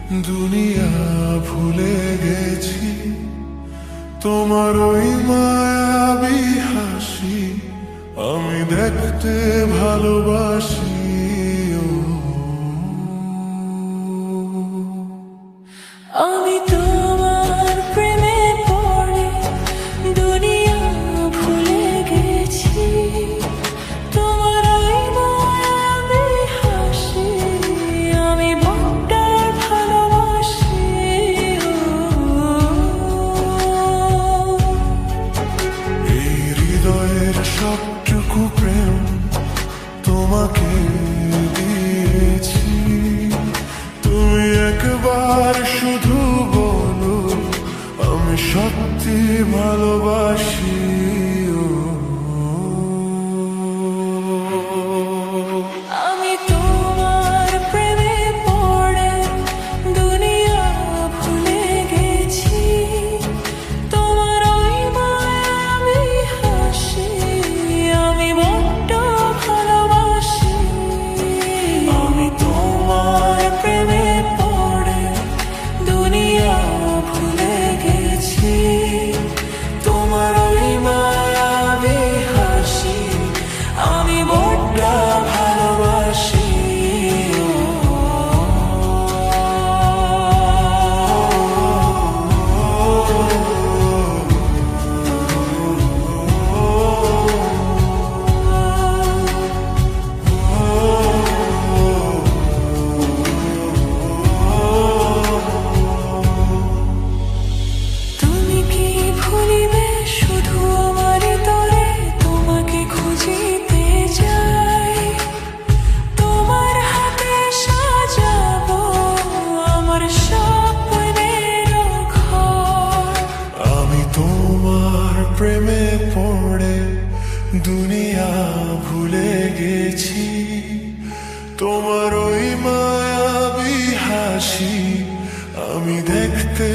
দুনিয়া ভুলে গেছি তোমার ওই মায়াবী হাসি আমি দেখতে ভালোবাসি। আমি তোমার প্রেমে পড়ে দুনিয়া ভুলে গেছি তোমার ওই মায়াবী হাসি আমি বড্ড ভালোবাসি। এই হৃদয়ের সবটুকু প্রেম তোমাকে দিয়েছি, তুমি একবার শুধু বলো আমি সত্যি ভালোবাসি। আমি তোমার প্রেমে পড়ে দুনিয়া ভুলে গেছি তোমার ওই মায়াবী হাসি আমি বড্ড ভালোবাসি। আমি তোমার প্রেমে পড়ে দুনিয়া ভুলে গেছি তোমার ওই মায়াবী হাসি আমি বড্ড ভালোবাসি। তুমি কি ভুলিবে শুধু আমার তরে তোমাকে খুঁজিতে যাই, তোমার হাতে সাজাবো আমার স্বপ্নের ঘর। আমি তোমার প্রেমে পড়ে দুনিয়া ভুলে গেছি তোমার ওই মায়াবী হাসি আমি দেখতে